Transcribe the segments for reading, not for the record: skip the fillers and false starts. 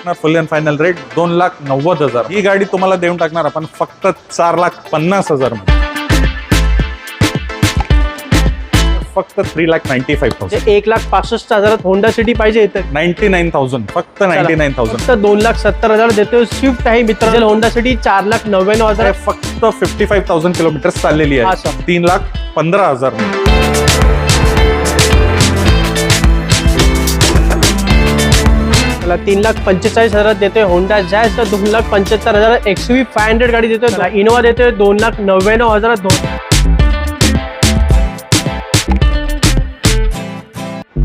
टाकणार फुल and final rate 2,90,000. ही गाडी तुम्हाला देऊन टाकणार आपण फक्त 4,50,000 मध्ये. फक्त 3,95,000. 1,65,000 होंडा सिटी पाहिजे इथे 99,000 फक्त 99,000. फक्त 2,70,000 देतोय. स्विफ्ट आहे मित्रांनो. होंडा सिटी 4,99,000 फक्त 55,000 किलोमीटर चाललेली आहे. 3,15,000. मला 3,45,000 देतोय. Honda jazz 2,75,000. XUV 500 गाडी देतोय. इनोवा देतोय 2,99,000.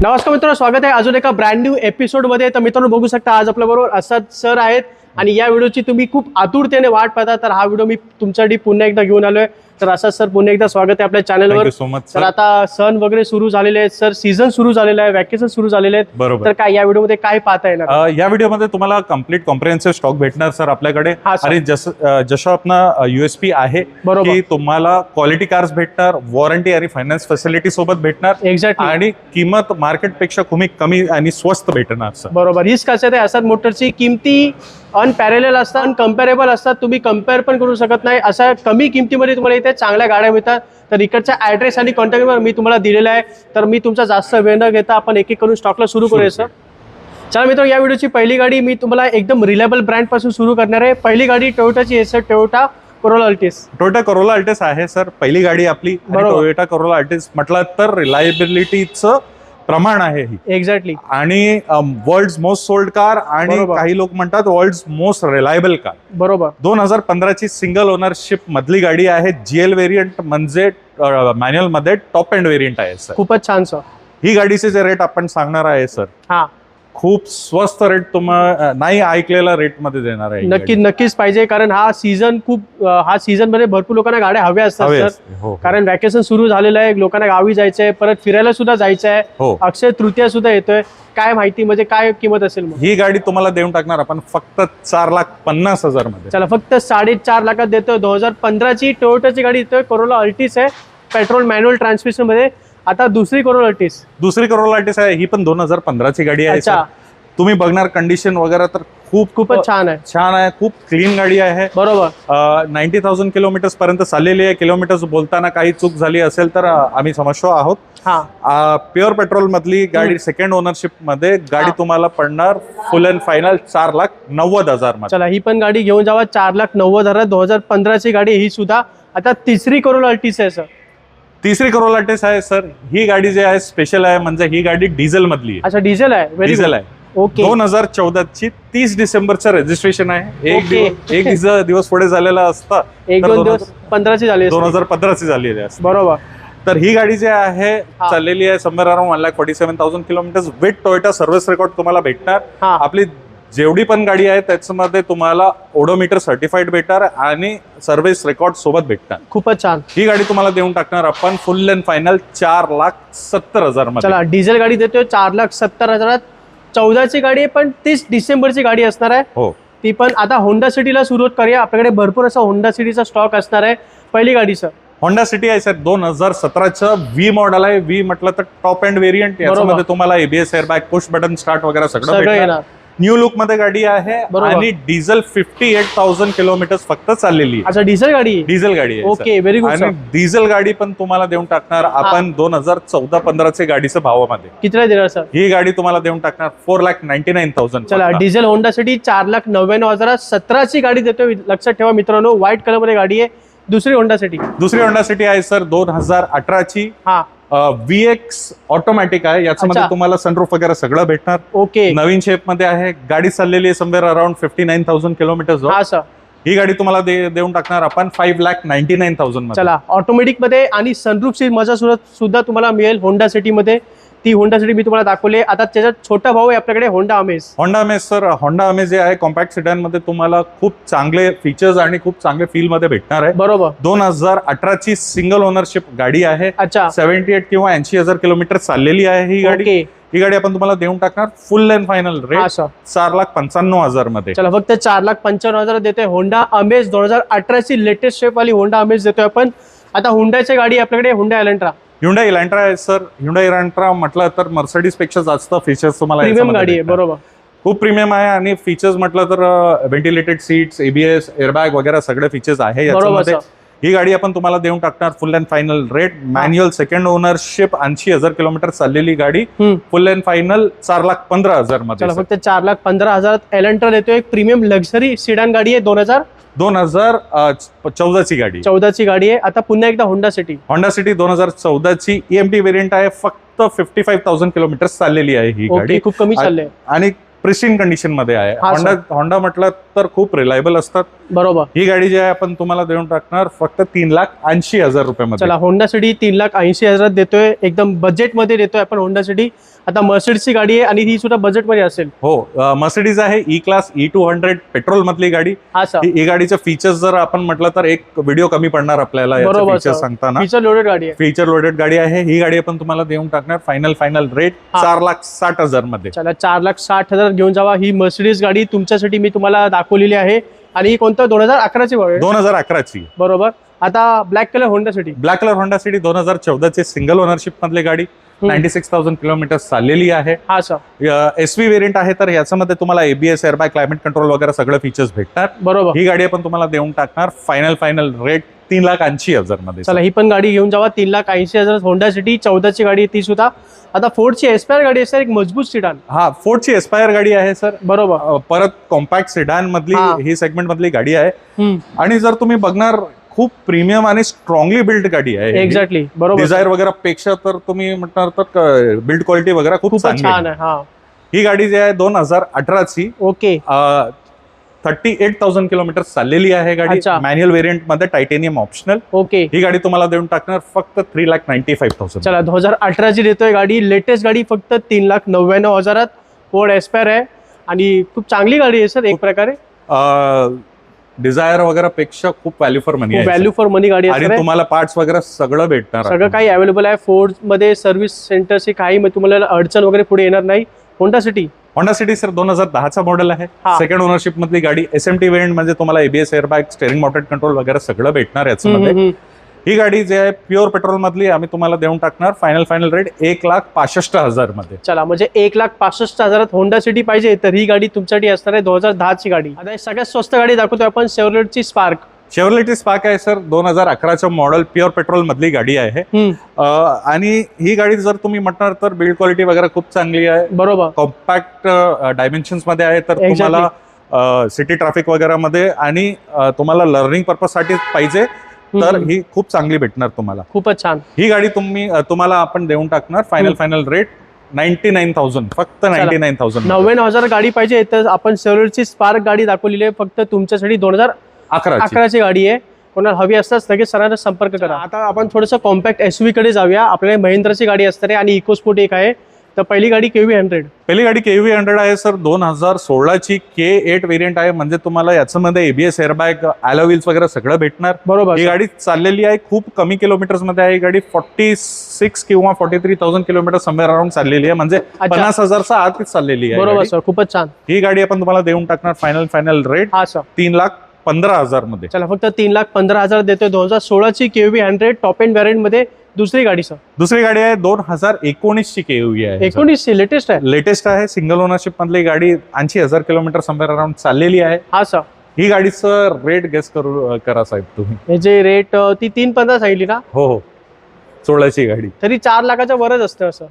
नमस्कार मित्रांनो, स्वागत आहे अजून एका ब्रँड न्यू एपिसोड मध्ये. तर मित्रांनो बघू शकता आज आपल्या बरोबर असद सर आहेत आणि या व्हिडिओची तुम्ही खूप आतुरतेने वाट पाहता. तर हा व्हिडिओ मी तुमच्यासाठी पुन्हा एकदा घेऊन आलोय. तर असद सर पुन्हा एकदा स्वागत आहे आपल्या चॅनलवर. तर आता सण वगैरे सुरू झालेले आहेत सर, सीझन सुरू झालेला आहे, वॅकेशन सुरू झालेले आहेत. बरोबर. तर काय या व्हिडिओमध्ये काय पाहता येणार? या व्हिडिओमध्ये तुम्हाला कम्प्लीट कॉम्प्रिहेन्सिव्ह स्टॉक भेटणार सर आपल्याकडे. आणि जसं आपला USP आहे की तुम्हाला क्वालिटी कार्स भेटणार, वॉरंटी आणि फायनान्स फॅसिलिटी सोबत भेटणार. एक्झॅक्टली. आणि किंमत मार्केटपेक्षा कमी आणि स्वस्त भेटणार सर. बरोबर. हीच खासियत आहे असद मोटरची. किमती अनपॅरेलल असतात, अनकम्पेरेबल असतात. तुम्ही कम्पेअर पण करू शकत नाही. अशा कमी किमतीमध्ये तुम्हाला इथे चांगल्या गाड्या मिळतात. तर इकडचा ऍड्रेस आणि कॉन्टॅक्ट नंबर मी तुम्हाला दिलेला आहे. तर मी तुमचा जास्त वेळ न घेता आपण एक एक करून स्टॉकला सुरू करूया सर. चला मित्रांनो, या व्हिडिओची पहिली गाडी मी तुम्हाला एकदम रिलायबल ब्रँड पासून सुरू करणार आहे. पहिली गाडी टोयोटाची आहे sir, Toyota Corolla Altis. Toyota Corolla Altis आहे सर पहिली गाडी आपली. टोयोटा कोरोला अल्टिस म्हटलं तर रिलायबिलिटीचं प्रमाण आहे ही. एक्झॅक्टली. आणि वर्ल्ड मोस्ट सोल्ड कार आणि काही लोक म्हणतात वर्ल्ड मोस्ट रिलायबल कार. बरोबर. 2015ची सिंगल ओनरशिप मधली गाडी आहे. GL व्हेरियंट म्हणजे मॅन्युअल मध्ये टॉप एंड व्हेरियंट आहे सर. खूपच छान सर. ही गाडीचे जे रेट आपण सांगणार आहे सर, हा खूप स्वस्त रेट तुम्हाला नाही ऐकलेला रेट मध्ये देणार आहे. नक्कीच पाहिजे, कारण हा सीझन मध्ये भरपूर लोकांना गाड्या हव्या असतात सर. कारण वॅकेशन सुरू झालेलं आहे, लोकांना गावी जायचंय, परत फिरायला सुद्धा जायचं आहे. अक्षय तृतीया सुद्धा येतोय. काय माहिती म्हणजे काय किंमत असेल? ही गाडी तुम्हाला देऊन टाकणार आपण फक्त 4,50,000 मध्ये. चला, फक्त 4.5 लाखात देतोय. 2015ची टोयोटाची गाडी देतोय. कोरोला अल्टिस आहे, पेट्रोल मॅन्युअल ट्रान्समिशन मध्ये. आता दुसरी कोरोला अल्टिस आहे. ही पण 2015ची गाडी आहे. तुम्ही बघणार कंडिशन वगैरे तर खूपच छान आहे. खूप क्लीन गाडी आहे. बरोबर. 90,000 किलोमीटर्स पर्यंत चाललेली आहे. किलोमीटर्स बोलताना काही चूक झाली असेल तर आम्ही समजतो आहोत. प्युअर पेट्रोल मधली गाडी सेकंड ओनरशिप मध्ये गाडी तुम्हाला पडणार फुल अँड फायनल 4,90,000 चला, ही पण गाडी घेऊन जावा 4,90,000. 2015ची गाडी ही सुद्धा. आता तिसरी कोरोला अल्टिस आहे सर. तिसरी कोरोला अल्टिस आहे सर. ही गाडी जी आहे स्पेशल आहे, म्हणजे ही गाडी डिझेल मधली आहे. अच्छा, डिझेल आहे. ओके. 2014ची 30 डिसेंबरचं रजिस्ट्रेशन आहे. एक दिवस पुढे झालेला असता 2015ची झाली 2015ची झालेली आहे. बरोबर. तर ही गाडी जी आहे चाललेली आहे somewhere around 1,47,000 kilometre with Toyota service record तुम्हाला भेटणार. आपली जेवढी पण गाडी आहे त्याच्यामध्ये तुम्हाला ओडोमीटर सर्टिफाईड भेटणार आणि सर्व्हिस रेकॉर्ड सोबत भेटणार. खूपच छान. ही गाडी तुम्हाला देऊन टाकणार आपण फुल अँड फायनल 4,70,000 मध्ये. चला, डिझेल गाडी देतोय 4,70,000. 14ची गाडी आहे, पण 30 डिसेंबरची गाडी असणार आहे. हो. ती पण. आता होंडा सिटीला सुरुवात करूया. आपल्याकडे भरपूर असा होंडा सिटीचा स्टॉक असणार आहे. पहिली गाडी सर होंडा सिटी आहे सर. 2017चं V मॉडेल आहे. V म्हटलं तर टॉप एंड व्हेरियंट. याच्यामध्ये तुम्हाला ABS airbag, push button start वगैरे सगळं येणार. न्यू लुक मध्ये गाडी आहे आणि डिझेल 58,000 किलोमीटर फक्त चाललेली आहे. अच्छा, डिझेल गाडी आहे. Okay, very good. आणि डिझेल गाडी पण तुम्हाला देऊन टाकणार आपण 2014-15च्या गाडीच्या भावामध्ये. कितीला देणार सर? ही गाडी तुम्हाला देऊन टाकणार 4,99,000. चला, डिझेल होंडा सिटी 4,99,000. 17ची गाडी देतोय. लक्षात ठेवा मित्रांनो, व्हाईट कलर मध्ये गाडी आहे. दुसरी होंडा सिटी आहे सर 2018ची. VX ऑटोमॅटिक आहे. याच्यामध्ये तुम्हाला सनरूफ वगैरे सगळं भेटणार. ओके. नवीन शेप मध्ये आहे. गाडी चाललेली आहे समवेअर अराउंड 59,000 किलोमीटर. ही गाडी तुम्हाला देऊन टाकणार आपण 5,99,000. चला, ऑटोमॅटिक मध्ये आणि सनरूफची मजा सुद्धा तुम्हाला मिळेल होंडा सिटी मध्ये. ती होंडा सिटी मी तुम्हाला दाखवली. आता त्याच्यात छोटा भाऊ आहे आपल्याकडे होंडा अमेज सर. होंडा अमेज जे आहे कॉम्पॅक्ट सिडॅन मध्ये तुम्हाला खूप चांगले फीचर्स आणि खूप चांगले फील मध्ये भेटणार आहे. बरोबर. 2018ची सिंगल ओनरशिप गाडी आहे. 78 किंवा 80,000 किलोमीटर चाललेली आहे ही गाडी. ही गाडी आपण तुम्हाला देऊन टाकणार फुल अँड फायनल रेट 4,95,000 मध्ये. चला, फक्त 4,95,000 देतोय. होंडा अमेज 2018ची लेटेस्ट शेप वाली होंडा अमेज देतोय आपण. आता होंडाची गाडी आपल्याकडे होंडा इलेंट्रा आहे सर. हुंडा इलेंट्रा म्हटलं तर मर्सिडीज पेक्षा जास्त फीचर्स तुम्हाला प्रीमियम गाडी आहे. बरोबर. खूप प्रीमियम आहे आणि फीचर्स म्हटलं तर व्हेंटिलेटेड सीट्स, एबीएस, एअरबॅग वगैरे सगळे फीचर्स आहे याच्यामध्ये. ही गाडी आपण तुम्हाला देऊन टाकणार फुल and final rate. Manual second ownership, 80,000 kilometre चाललेली गाडी, फुल अँड फायनल 4,15,000 मध्ये. फक्त 4,15,000 एलेंट्रा देतो. एक प्रीमियम लक्झरी सिडान गाडी आहे 2014 ची गाडी. 14 ची गाडी आहे. आता पुन्हा एकदा होंडा सिटी 2014 ची EMT व्हेरियंट आहे. फक्त 55,000 किलोमीटर चाललेली आहे ही गाडी. खूप कमी चालले आणि प्रिस्टीन कंडिशन मध्ये आहे. होंडा म्हटलं तर खूप रिलायबल असतात. बरोबर. ही गाडी जी आहे आपण तुम्हाला देऊन टाकणार फक्त 3,80,000 रुपयामध्ये. चला, होंडा सिटी 3,80,000 देतोय. एकदम बजेट मध्ये देतोय आपण होंडा सिटी. आता मर्सिडीजची गाडी आहे आणि ही सुद्धा बजेट मध्ये असेल. हो, मर्सिडीज आहे ई क्लास E200 पेट्रोल मधली गाडी. ही गाडीचे फीचर्स जर आपण म्हटलं तर एक व्हिडिओ कमी पडणार आपल्याला फीचर्स सांगताना. फीचर लोडेड गाडी आहे. फीचर लोडेड गाडी आहे ही गाडी. आपण तुम्हाला देऊन टाकणार फायनल रेट 4,60,000 मध्ये. चला, 4,60,000 घेऊन जावा. ही मर्सिडीज गाडी तुमच्यासाठी मी तुम्हाला दाखवलेली आहे. आणि ही कोणतं 2011 ची? 2011 ची. बरोबर. आता ब्लॅक कलर होंडा सिटी 2014 चे सिंगल ओनरशिप मधली गाडी, 96,000 किलोमीटर चाललेली आहे. हा सर. SV व्हेरियंट आहे तर याच्यामध्ये तुम्हाला एबीएस, एअरबॅग, क्लायमेट कंट्रोल वगैरे सगळे फीचर्स भेटणार. बरोबर. ही गाडी आपण तुम्हाला देऊन टाकणार फायनल रेट 3,80,000 मध्ये. चला, ही पण गाडी घेऊन जावा. 3,80,000 होंडा सिटी 14 ची गाडी ती सुद्धा. आता फोर्डची एस्पायर गाडी आहे सर, एक मजबूत सिडान. हा, फोर्डची एस्पायर गाडी आहे सर. बरोबर. परत कॉम्पॅक्ट सिडान मधली ही सेगमेंट मधली गाडी आहे. आणि जर तुम्ही बघणार खूप प्रीमियम आणि स्ट्रॉंगली बिल्ड गाडी आहे. एक्झॅक्टली. बरोबर. डिझायर वगैरे पेक्षा तर तुम्ही म्हणणार तर बिल्ड क्वालिटी वगैरे खूप छान आहे. ही गाडी जी आहे 2018 ची. ओके. 38,000 किलोमीटर चाललेली आहे गाडी. मॅन्युअल व्हेरियंट मध्ये टायटेनियम ऑप्शनल. ओके. ही गाडी तुम्हाला देऊन टाकणार फक्त 3,95,000. चला, 2018 ची देतोय गाडी. लेटेस्ट गाडी फक्त 3,99,000 फोर्ड एस्पायर आहे आणि खूप चांगली गाडी आहे सर एक प्रकारे. डिझायर वगैरे पेक्षा खूप व्हॅल्यू फॉर मनी आहे. व्हॅल्यू फॉर मनी गाडी आहे. आणि तुम्हाला पार्ट्स वगैरे सगळं भेटणार. सगळं काही अवेलेबल आहे. फोर्ड मध्ये सर्व्हिस सेंटरची काही तुम्हाला अडचण वगैरे पुढे येणार नाही. होंडा सिटी सर 2010 चा मॉडेल आहे. सेकंड ओनरशिप मधली गाडी. SMT व्हेरियंट म्हणजे तुम्हाला ABS, airbag, steering mounted control वगैरे सगळं भेटणार याच्यामध्ये. ही गाडी जी आहे प्युअर पेट्रोल मधली आम्ही तुम्हाला देऊन टाकणार फायनल रेट 1,65,000 मध्ये. चला, म्हणजे 1,65,000 होंडा सिटी पाहिजे तर ही गाडी तुमच्यासाठी असणार आहे. 2010 ची गाडी. आता सगळ्यात स्वस्त गाडी दाखवतोय आपण, शेव्हरलेटची स्पार्क. शेव्हरलेटची स्पार्क आहे सर 2011 मॉडेल, प्युअर पेट्रोल मधली गाडी आहे. आणि ही गाडी जर तुम्ही म्हटणार तर बिल्ड क्वालिटी वगैरे खूप चांगली आहे. बरोबर. कॉम्पॅक्ट डायमेन्शन्स मध्ये आहे तर तुम्हाला सिटी ट्रॅफिक वगैरे मध्ये आणि तुम्हाला लर्निंग पर्पज साठी पाहिजे तर ही खूप चांगली भेटणार तुम्हाला. खूपच छान. ही गाडी तुम्हाला आपण देऊन टाकणार फायनल रेट 99,000. फक्त 99,000. 99,000 गाडी पाहिजे तर आपण शेव्हरलेटची स्पार्क गाडी दाखवलेली आहे फक्त तुमच्यासाठी. 2011 ची गाडी आहे. कोणाला हवी असताच लगेच सरांना संपर्क करा. आता आपण थोडंसं कॉम्पॅक्ट SUV कडे जाऊया. आपल्याला महिंद्राची गाडी असणार आहे आणि इकोस्पोर्ट एक आहे. तर पहिली गाडी KV100. पहिली गाडी KV100 आहे सर 2016 ची K8 व्हेरियंट आहे. म्हणजे तुम्हाला याच्यामध्ये एबीएस, एअरबॅग, अलॉय व्हील्स वगैरे सगळं भेटणार. बरोबर. ही गाडी चाललेली आहे खूप कमी किलोमीटर्स मध्ये आहे. ही गाडी 46 किंवा 43,000 किलोमीटर समवेअर अराउंड चाललेली आहे. म्हणजे 50,000च्या आतच चाललेली आहे. बरोबर सर, खूपच छान. ही गाडी आपण तुम्हाला देऊन टाकणार फायनल रेट 3,15,000 मध्ये. चला, फक्त 3,15,000 देतोय. 2016 ची KV100 टॉप एंड व्हेरियंट मध्ये. दुसरी गाडी सर? दुसरी गाडी आहे 2019 ची KV आहे. 19 ची लेटेस्ट आहे. लेटेस्ट आहे. सिंगल ओनरशिप मधली गाडी. 80,000 किलोमीटर समवेअर अराउंड चाललेली आहे. हा सर. ही गाडीचं रेट गेस करा साहेब तुम्ही. हे जे रेट ती 3,15,000 सांगितली ना? हो, 16 ची गाडी. तरी 4 लाखाच्या वरच असतं असं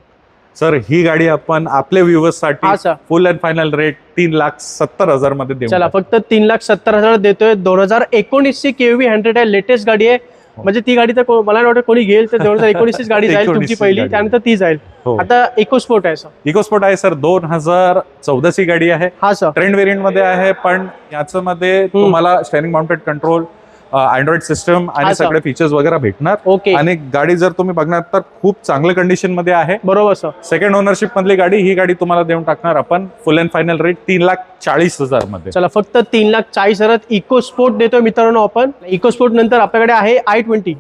सर. ही गाडी आपण आपल्या व्ह्युअर्स साठी फुल अँड फायनल रेट 3,70,000 मध्ये देऊ. चला, फक्त 3,70,000 देतोय. 2019 ची KV100 आहे. लेटेस्ट गाडी आहे. म्हणजे ती गाडी तर मला वाटतं कोणी घेईल तर 2019 ची गाडी जाईल तुमची पहिली. त्यानंतर ती जाईल. आता इकोस्पोर्ट आहे सर. इकोस्पोर्ट आहे सर 2014 ची गाडी आहे. हा सर. ट्रेंड व्हेरियंट मध्ये आहे. पण याच्यामध्ये तुम्हाला steering mounted control, Android system आणि सगळे फीचर्स वगैरे भेटणार. ओके. आणि गाडी जर तुम्ही बघणार तर खूप चांगल्या कंडिशन मध्ये आहे. बरोबर सर. सेकंड ओनरशिप मधली गाडी. ही गाडी तुम्हाला देऊन टाकणार आपण फुल अँड फायनल रेट 3,40,000 मध्ये. चला, फक्त 3,40,000 इकोस्पोर्ट देतोय मित्रांनो आपण. इकोस्पोर्ट नंतर आपल्याकडे आहे i20.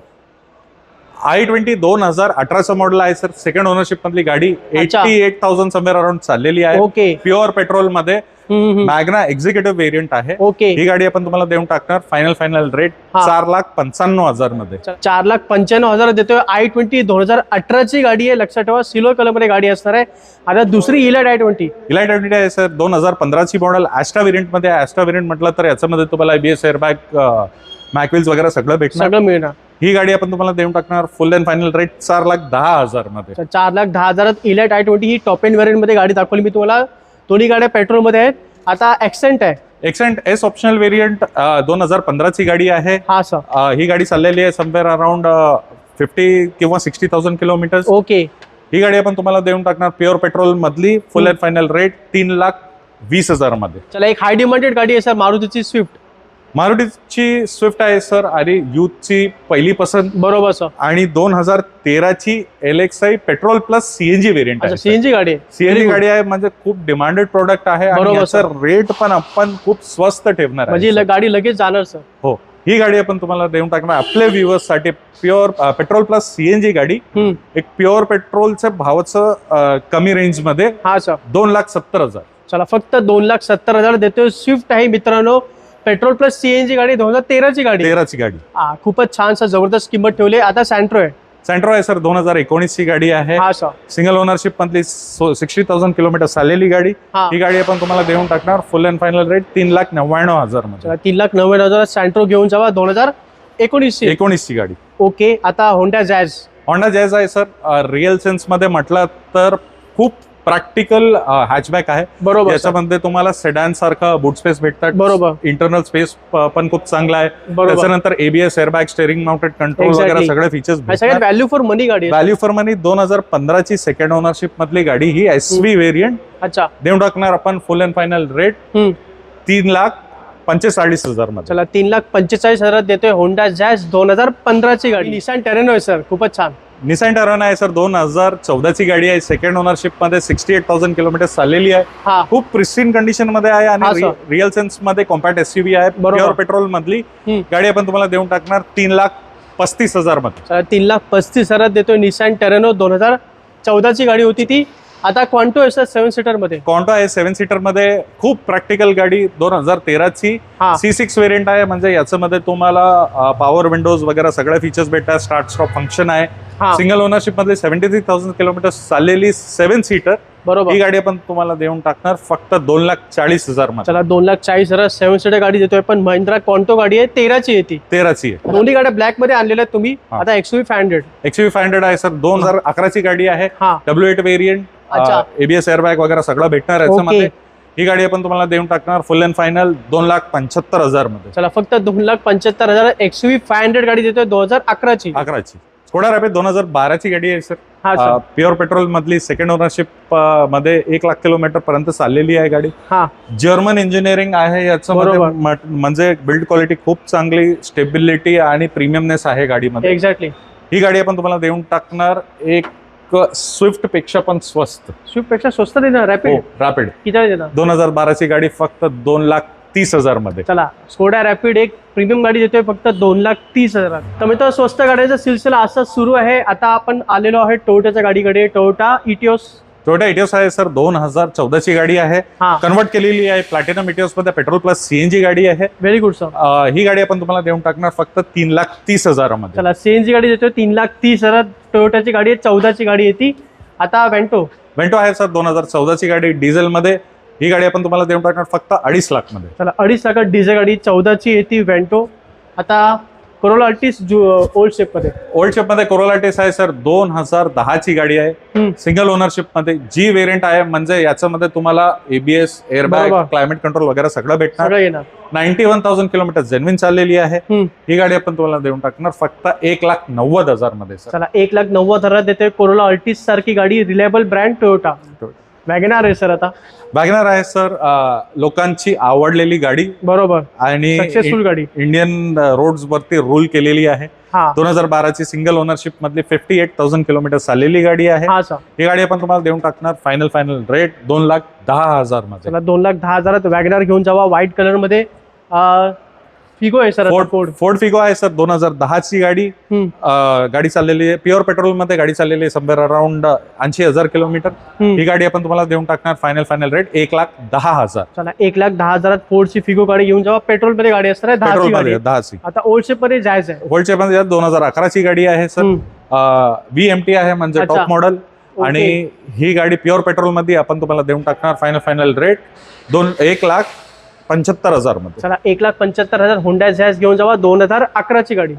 i20 2018चं मॉडेल आहे सर. सेकंड ओनरशिप मधली गाडी. अच्छा. 88,000 समवेअर अराउंड चाललेली आहे. ओके. प्युअर पेट्रोल मध्ये मॅग्ना एक्झिक्युटिव्ह व्हेरियंट आहे. ओके. ही गाडी आपण तुम्हाला देऊन टाकणार फायनल रेट 4,95,000 मध्ये. 4,95,000 देतोय. i20 2018ची गाडी आहे, लक्षात ठेवा. सिल्वर कलर मध्ये गाडी असणार आहे. आता दुसरी इलाइट i20 आहे सर. 2015ची मॉडेल ॲस्ट्रा व्हेरियंट मध्ये. ॲस्ट्रा व्हेरियंट म्हटलं तर याच्यामध्ये तुम्हाला ABS एअरबॅग, मॅकव्हील्स वगैरे सगळं भेटणार. सगळं मिळणार. ही गाडी आपण तुम्हाला देऊन टाकणार फुल अँड फायनल रेट 4,10,000 मध्ये. 4,10,000 इलाइट i20 ही टॉप एंड व्हेरियंट मध्ये गाडी दाखवली मी तुम्हाला. दोन्ही गाड्या पेट्रोल मध्ये आहेत. आता एक्सेंट आहे. एक्सेंट एस ऑप्शनल व्हेरियंट 2015ची गाडी आहे. हा सर. ही गाडी चाललेली आहे समवेअर अराउंड 50 किंवा 60,000 किलोमीटर. ओके. ही गाडी आपण तुम्हाला देऊन टाकणार प्युअर पेट्रोल मधली. फुल अँड फायनल रेट 3,20,000 मध्ये. चला, एक हाय डिमांडेड गाडी आहे सर, मारुतीची स्विफ्ट. मारुतीची स्विफ्ट आहे सर आणि युथची पहिली पसंत. बरोबर सर. आणि 2013ची LXi petrol plus CNG variant आहे. सीएनजी गाडी आहे. CNG गाडी आहे म्हणजे खूप डिमांडेड प्रोडक्ट आहे. बरोबर सर. रेट पण आपण खूप स्वस्त ठेवणार आहे. म्हणजे गाडी लगेच जाणार सर. हो. ही गाडी आपण तुम्हाला देऊन टाकणार आपल्या व्ह्युअर्स साठी. प्युअर पेट्रोल प्लस CNG गाडी. एक प्युअर पेट्रोलच्या भावाचं कमी रेंज मध्ये. हा सर. 2,70,000. चला, फक्त 2,70,000 देतोय. स्विफ्ट आहे मित्रांनो, पेट्रोल प्लस CNG गाडी. 2013ची गाडी. 13ची गाडी. खूपच छान सर, जबरदस्त किंमत ठेवली. आता सँट्रो आहे. सँट्रो आहे सर. 2019ची गाडी आहे. हा सर. सिंगल ओनरशिप मधली 60,000 किलोमीटर चाललेली गाडी. ही गाडी आपण तुम्हाला देऊन टाकणार फुल अँड फायनल रेट 3,99,000 मध्ये. 3,99,000 सँट्रो घेऊन जावा. 2019ची गाडी. ओके. आता होंडा जॅझ आहे सर. रिअल सेन्स मध्ये म्हटलं तर खूप प्रॅक्टिकल हॅचबॅक आहे. बरोबर. याच्यामध्ये तुम्हाला सेडान सारखा बूट स्पेस भेटतात. बरोबर. इंटरनल स्पेस पण खूप चांगला आहे. बरोबर. त्याच्यानंतर ABS airbag, steering mounted control वगैरे सगळे फीचर्स सगळ्यात व्हॅल्यू फॉर मनी गाडी. Value for money. 2015ची सेकंड ओनरशिप मधली गाडी. ही SV व्हेरियंट. अच्छा. देऊन टाकणार आपण फुल अँड फायनल रेट 3,45,000 मध्ये. चला, 3,45,000 देतोय होंडा जॅझ 2015ची गाडी. निसान टेरेनो आहे सर, खूपच छान. निसान टेरेनो आहे सर. 2014ची गाडी आहे. सेकंड ओनरशिप मध्ये 68,000 किलोमीटर चाललेली आहे. खूप प्रिस्टीन कंडिशन मध्ये आहे आणि रिअल सेन्स मध्ये कॉम्पॅक्ट SUV आहे. प्युअर पेट्रोल मधली गाडी आपण तुम्हाला देऊन टाकणार 3,35,000 मध्ये. 3,35,000 देतोय निसान टेरेनो. 2014ची गाडी होती ती. आता क्वांटो आहे सर 7 सीटर मध्ये. क्वांटो आहे 7 सीटर मध्ये. खूप प्रॅक्टिकल गाडी. 2013ची C6 व्हेरियंट आहे. म्हणजे याच्यामध्ये तुम्हाला पॉवर विंडोज वगैरे सगळे फीचर्स भेटतात. स्टार्ट स्टॉप फंक्शन आहे. सिंगल ओनरशिप मध्ये 73,000 किलोमीटर चाललेली 7 सीटर. बरोबर. ही गाडी आपण तुम्हाला देऊन टाकणार फक्त 2,40,000 मध्ये. चला, 2,40,000 7 सीटर गाडी देतोय. पण महिंद्रा क्वांटो गाडी आहे. 13ची आहे ती. 13ची आहे. दोन्ही गाड्या ब्लॅक मध्ये आणलेल्या आहेत तुम्ही. आता XUV 500 आहे सर. 2011ची गाडी आहे. W8 variant. ABS एअरबॅग वगैरे सगळं भेटणार याच्यामध्ये. ही गाडी आपण तुम्हाला देऊन टाकणार फुल अँड फायनल 2,75,000 मध्ये. चला, फक्त 2,75,000 XUV 500 गाडी देतोय. 2011ची. स्कोडा रॅपिड 2012ची गाडी आहे सर. प्युअर पेट्रोल मधली. सेकंड ओनरशिप मध्ये 1,00,000 किलोमीटर पर्यंत चाललेली आहे गाडी. जर्मन इंजिनिअरिंग आहे याच्यामध्ये. म्हणजे बिल्ड क्वालिटी खूप चांगली, स्टेबिलिटी आणि प्रीमियमनेस आहे गाडीमध्ये. एक्झॅक्टली. ही गाडी आपण तुम्हाला देऊन टाकणार एक स्विफ्ट पेक्षा पण स्वस्त. स्विफ्ट पेक्षा स्वस्त देणार. रॅपिड किती देणार? 2012ची गाडी फक्त 2,30,000 मध्ये. चला, स्कोडा रॅपिड एक प्रीमियम गाडी देतोय फक्त 2,30,000. तर मित्रांनो, स्वस्त गाड्याचा सिलसिला असा सुरू आहे. आता आपण आलेलो आहे टोयोटाच्या गाडीकडे. टोयोटा इटिओस आहे सर. 2014ची गाडी आहे. कन्वर्ट केलेली आहे. प्लॅटिनम इटिओस मध्ये पेट्रोल प्लस CNG गाडी आहे. Very good sir. ही गाडी आपण तुम्हाला देऊन टाकणार फक्त 3,30,000 मध्ये. चला, CNG गाडी देतोय 3,30,000. टोयोटाची गाडी आहे. 14ची गाडी आहे ती. आता वेंटो आहे सर. 2014ची गाडी डिझेल मध्ये. ही गाडी आपण तुम्हाला देऊन टाकणार फक्त 2,50,000 मध्ये. चला, 2,50,000 डिझेल गाडी 14ची येते वेंटो. आता कोरोला अल्टिस ओल्ड शेप मध्ये कोरोला अल्टिस आहे सर. 2010ची गाडी आहे. सिंगल ओनरशिप मध्ये. जी व्हेरियंट आहे म्हणजे याच्यामध्ये तुम्हाला ABS एअरबॅग, क्लायमेट कंट्रोल वगैरे सगळं भेटणार. 91,000 किलोमीटर जेन्युइन चाललेली आहे. ही गाडी आपण तुम्हाला देऊन टाकणार फक्त 1,90,000 मध्ये. चला, 1,90,000 देते. कोरोला अल्टिस सारखी गाडी. Reliable brand Toyota. वॅगनार आहे सर. आता वॅगनार आहे सर. लोकांची आवडलेली गाडी. बरोबर. आणि सक्सेसफुल गाडी. इंडियन रोड्स वरती रूल केलेली आहे. 2012ची सिंगल ओनरशिप मधली 58,000 किलोमीटर चाललेली गाडी आहे. ही गाडी आपण तुम्हाला देऊन टाकणार फायनल रेट 2,10,000 मध्ये. 2,10,000 वॅगनार घेऊन जावा. व्हाईट कलर मध्ये. फिगो आहे सर. फोर्ड फिगो आहे सर. 2010 ची गाडी. गाडी चाललेली आहे प्युअर पेट्रोल मध्ये. गाडी चाललेली आहे समवेअर अराउंड 80,000 किलोमीटर. ही गाडी आपण तुम्हाला देऊन टाकणार फायनल रेट 1,10,000. चला 1,10,000 फोर्डची फिगो गाडी घेऊन जावा. पेट्रोल मध्ये गाडी असणार आहे. 10ची. आता ओल्ड शेप मध्ये जायचं आहे. ओल्ड शेप मध्ये 2011 ची गाडी आहे सर. VMT आहे म्हणजे टॉप मॉडेल. आणि ही गाडी प्युअर पेट्रोल मध्ये आपण तुम्हाला देऊन टाकणार फायनल रेट 1,75,000 मध्ये. चला 1,75,000 होंडा जॅझ घेऊन जावा. 2011 ची गाडी.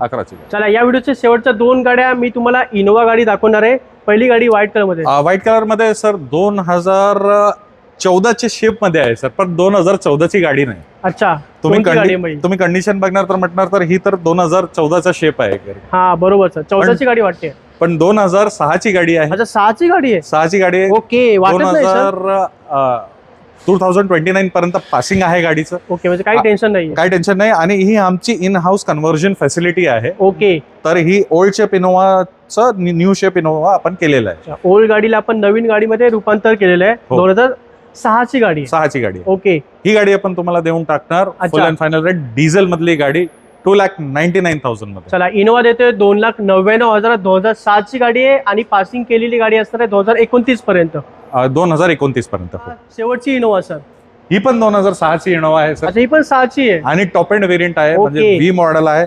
चला या व्हिडिओच्या शेवटच्या 2 गाड्या मी तुम्हाला इनोवा गाडी दाखवणार आहे. पहिली गाडी व्हाईट कलर मध्ये. व्हाईट कलर मध्ये सर 2014 ची शेप मध्ये आहे सर. पण 2014 ची गाडी नाही. अच्छा. तुम्ही कंडिशन बघणार तर म्हटणार तर ही तर 2014 चा शेप आहे. हा बरोबर सर. 14 ची गाडी वाटते. पण 2006 ची गाडी आहे. अच्छा 6 ची गाडी आहे. 6 ची गाडी आहे. ओके. 2029 पर्यंत पासिंग आहे गाडीचं. ओके. म्हणजे काही टेन्शन नाही. आणि ही आमची इन हाऊस कन्व्हर्जन फॅसिलिटी आहे. ओके. तर ही ओल्ड शेप इनोवाचं न्यू शेप इनोवा आपण केलेलं आहे. ओल्ड गाडीला आपण नवीन गाडीमध्ये रूपांतर केलेलं आहे. 2006 ची गाडी. 6 ची गाडी. ओके. ही गाडी आपण तुम्हाला देऊन टाकणार फुल अँड फायनल रेट डिझेल मधली गाडी 2,99,000 मध्ये. चला इनोवा देतोय 2,99,000. 2007 ची गाडी आहे आणि पासिंग केलेली गाडी असणार आहे 2029 पर्यंत. 2029 पर्यंत. शेवटची इनोवा सर. ही पण 2006 ची इनोवा आहे सर. ही पण 6 ची आहे आणि टॉप एंड व्हेरियंट आहे म्हणजे व्ही मॉडेल आहे.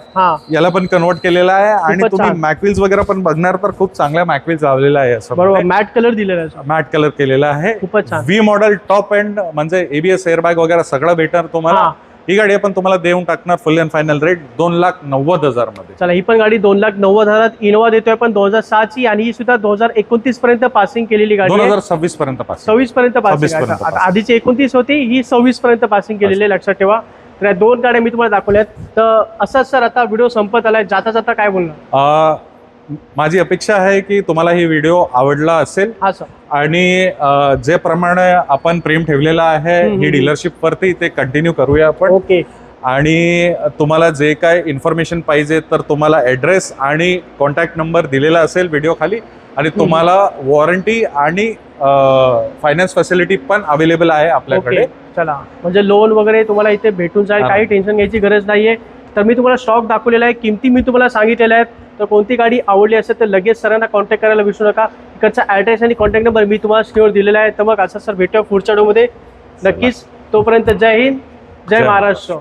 याला पण कन्वर्ट केलेला आहे. आणि तुम्ही मॅकव्हील्स वगैरे पण बघणार तर खूप चांगल्या मॅकव्हील्स लावलेला आहे. बरोबर. मॅट कलर दिलेला आहे. मॅट कलर केलेला आहे. खूपच छान. व्ही मॉडेल टॉप एंड म्हणजे ABS एअरबॅग वगैरे सगळं भेटणार तुम्हाला. ही गाडी आपण तुम्हाला देऊन टाकणार फुल अँड फायनल रेट 2,90,000 मध्ये. चला ही पण गाडी 2,90,000 इनोवा देतोय पण 2006 ची. आणि ही सुद्धा 2029 पर्यंत पासिंग केलेली गाडी. 2026 पर्यंत पासिंग. 26 पर्यंत पासिंग. आधीची 29 होती, ही 26 पर्यंत पासिंग केलेली आहे. लक्षात ठेवा. तर या 2 गाड्या मी तुम्हाला दाखवल्यात. तर असंच सर आता व्हिडिओ संपत आलाय. जाता काय बोलणार? माझी अपेक्षा आहे की तुम्हाला ही व्हिडिओ आवडला असेल. हा सर. आणि जे प्रमाणे आपण प्रेम ठेवलेला आहे ही डीलरशिप वरती ते कंटिन्यू करूया आपण. ओके. आणि तुम्हाला जे काय इन्फॉर्मेशन पाहिजे तर तुम्हाला ऍड्रेस आणि कॉन्टॅक्ट नंबर दिलेला असेल व्हिडिओ खाली. आणि तुम्हाला वॉरंटी आणि फायनान्स फॅसिलिटी पण अवेलेबल आहे आपल्याकडे. चला म्हणजे लोन वगैरे तुम्हाला इथे भेटून जाईल. काही टेन्शन घ्यायची गरज नाहीये. तर मी तुम्हाला स्टॉक दाखवलेला आहे. किमती मी तुम्हाला सांगितलेल्या आहेत. तर कोणती गाडी आवडली असेल तर लगेच सरांना कॉन्टॅक्ट करायला विसरू नका. इकडचा ऍड्रेस आणि कॉन्टॅक्ट नंबर मी तुम्हाला स्क्रीनवर दिलेला आहे. तर मग असं सर भेटूया पुढच्या व्हिडिओमध्ये नक्कीच. तोपर्यंत जय हिंद, जय महाराष्ट्र.